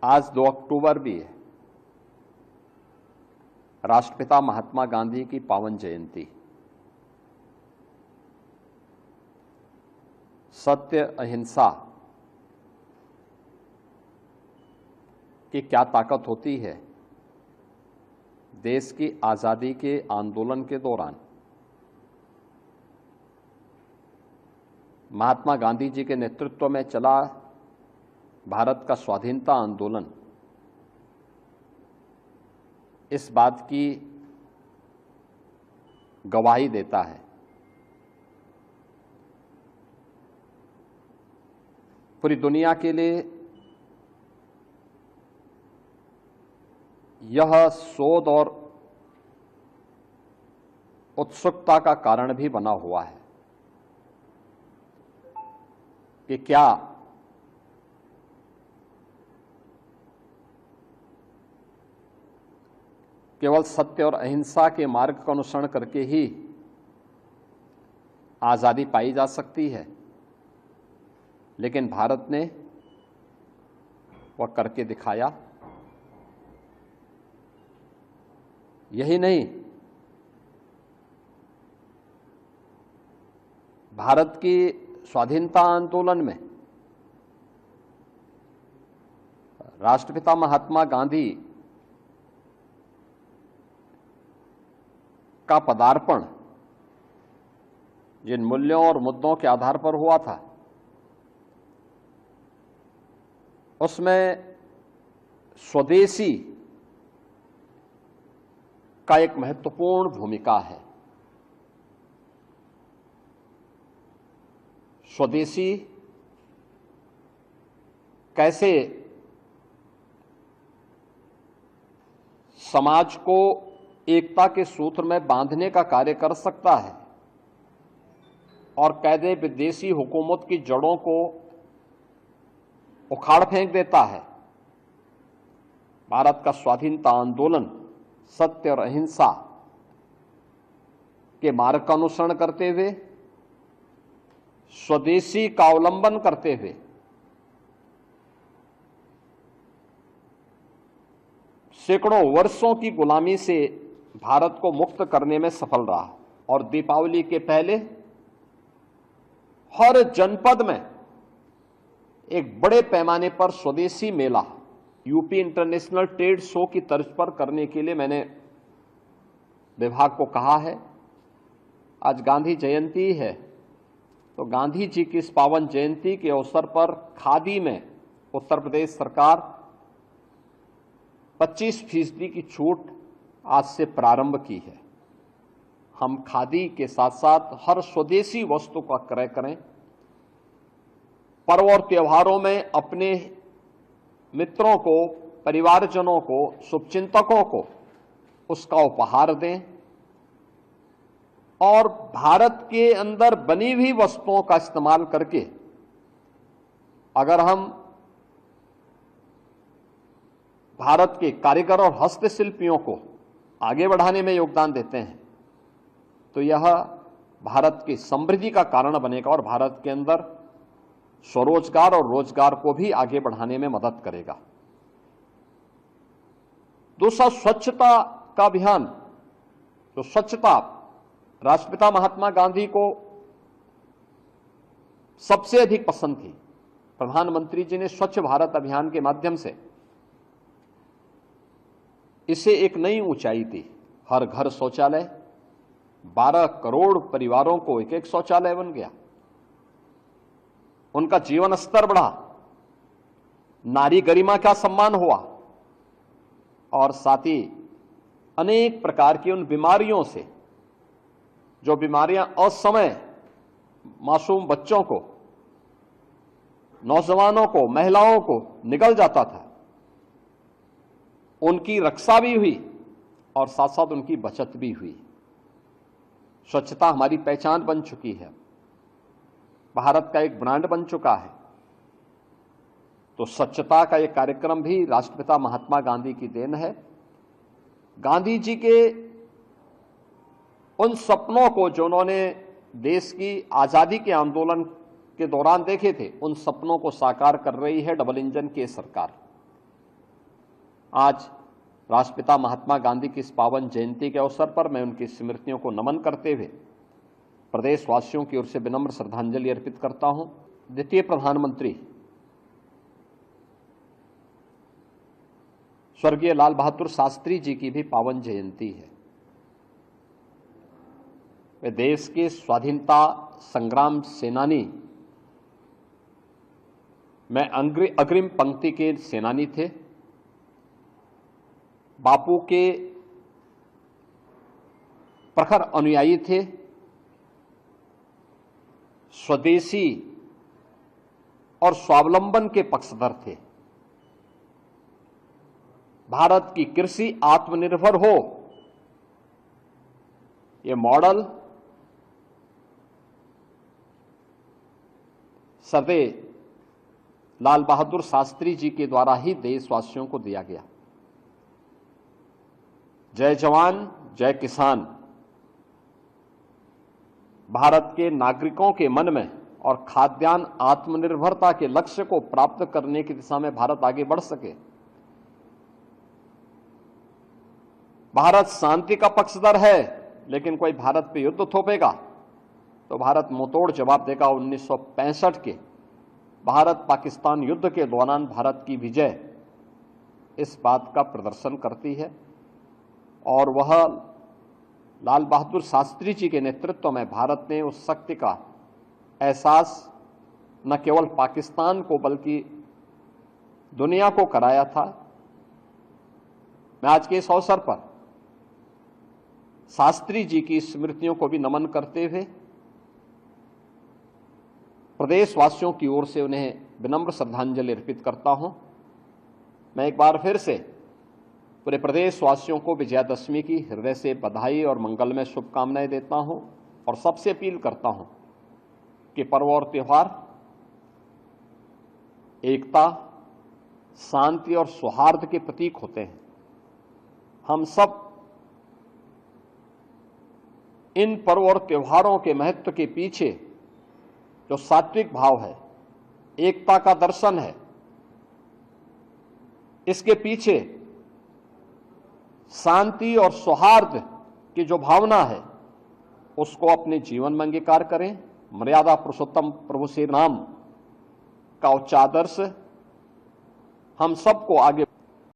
आज 2 अक्टूबर भी है, राष्ट्रपिता महात्मा गांधी की पावन जयंती। सत्य अहिंसा की क्या ताकत होती है। देश की आजादी के आंदोलन के दौरान महात्मा गांधी जी के नेतृत्व में चला भारत का स्वाधीनता आंदोलन इस बात की गवाही देता है। पूरी दुनिया के लिए यह शोध और उत्सुकता का कारण भी बना हुआ है कि क्या केवल सत्य और अहिंसा के मार्ग का अनुसरण करके ही आजादी पाई जा सकती है। लेकिन भारत ने वह करके दिखाया। यही नहीं, भारत की स्वाधीनता आंदोलन में राष्ट्रपिता महात्मा गांधी का पदार्पण जिन मूल्यों और मुद्दों के आधार पर हुआ था, उसमें स्वदेशी का एक महत्वपूर्ण भूमिका है। स्वदेशी कैसे समाज को एकता के सूत्र में बांधने का कार्य कर सकता है और कैदे विदेशी हुकूमत की जड़ों को उखाड़ फेंक देता है। भारत का स्वाधीनता आंदोलन सत्य और अहिंसा के मार्ग का अनुसरण करते हुए, स्वदेशी का अवलंबन करते हुए सैकड़ों वर्षों की गुलामी से भारत को मुक्त करने में सफल रहा। और दीपावली के पहले हर जनपद में एक बड़े पैमाने पर स्वदेशी मेला यूपी इंटरनेशनल ट्रेड शो की तर्ज पर करने के लिए मैंने विभाग को कहा है। आज गांधी जयंती है, तो गांधी जी की इस पावन जयंती के अवसर पर खादी में उत्तर प्रदेश सरकार 25% की छूट आज से प्रारंभ की है। हम खादी के साथ साथ हर स्वदेशी वस्तु का क्रय करें। पर्व और त्योहारों में अपने मित्रों को, परिवारजनों को, शुभचिंतकों को उसका उपहार दें और भारत के अंदर बनी हुई वस्तुओं का इस्तेमाल करके अगर हम भारत के कारीगर और हस्तशिल्पियों को आगे बढ़ाने में योगदान देते हैं तो यह भारत की समृद्धि का कारण बनेगा और भारत के अंदर स्वरोजगार और रोजगार को भी आगे बढ़ाने में मदद करेगा। दूसरा, स्वच्छता का अभियान। तो स्वच्छता राष्ट्रपिता महात्मा गांधी को सबसे अधिक पसंद थी। प्रधानमंत्री जी ने स्वच्छ भारत अभियान के माध्यम से इसे एक नई ऊंचाई दी। हर घर शौचालय, 12 करोड़ परिवारों को एक शौचालय बन गया। उनका जीवन स्तर बढ़ा, नारी गरिमा का सम्मान हुआ और साथ ही अनेक प्रकार की उन बीमारियों से, जो बीमारियां असमय मासूम बच्चों को, नौजवानों को, महिलाओं को निगल जाता था, उनकी रक्षा भी हुई और साथ साथ उनकी बचत भी हुई। स्वच्छता हमारी पहचान बन चुकी है, भारत का एक ब्रांड बन चुका है। तो स्वच्छता का एक कार्यक्रम भी राष्ट्रपिता महात्मा गांधी की देन है। गांधी जी के उन सपनों को जो उन्होंने देश की आजादी के आंदोलन के दौरान देखे थे, उन सपनों को साकार कर रही है डबल इंजन की सरकार। आज राष्ट्रपिता महात्मा गांधी की इस पावन जयंती के अवसर पर मैं उनकी स्मृतियों को नमन करते हुए प्रदेशवासियों की ओर से विनम्र श्रद्धांजलि अर्पित करता हूं। द्वितीय प्रधानमंत्री स्वर्गीय लाल बहादुर शास्त्री जी की भी पावन जयंती है। वे देश के स्वाधीनता संग्राम सेनानी में अग्रिम पंक्ति के सेनानी थे। बापू के प्रखर अनुयायी थे। स्वदेशी और स्वावलंबन के पक्षधर थे। भारत की कृषि आत्मनिर्भर हो, ये मॉडल सरदार लाल बहादुर शास्त्री जी के द्वारा ही देशवासियों को दिया गया। जय जवान जय किसान भारत के नागरिकों के मन में और खाद्यान्न आत्मनिर्भरता के लक्ष्य को प्राप्त करने की दिशा में भारत आगे बढ़ सके। भारत शांति का पक्षधर है, लेकिन कोई भारत पे युद्ध थोपेगा तो भारत मुंहतोड़ जवाब देगा। 1965 के भारत पाकिस्तान युद्ध के दौरान भारत की विजय इस बात का प्रदर्शन करती है और वह लाल बहादुर शास्त्री जी के नेतृत्व में भारत ने उस शक्ति का एहसास न केवल पाकिस्तान को बल्कि दुनिया को कराया था। मैं आज के इस अवसर पर शास्त्री जी की स्मृतियों को भी नमन करते हुए प्रदेशवासियों की ओर से उन्हें विनम्र श्रद्धांजलि अर्पित करता हूं। मैं एक बार फिर से पूरे प्रदेशवासियों को विजयादशमी की हृदय से बधाई और मंगलमय शुभकामनाएं देता हूं और सबसे अपील करता हूं कि पर्व और त्योहार एकता, शांति और सौहार्द के प्रतीक होते हैं। हम सब इन पर्व और त्योहारों के महत्व के पीछे जो सात्विक भाव है, एकता का दर्शन है, इसके पीछे शांति और सौहार्द की जो भावना है उसको अपने जीवन में अंगीकार करें। मर्यादा पुरुषोत्तम प्रभु श्री राम का उच्च आदर्श हम सबको आगे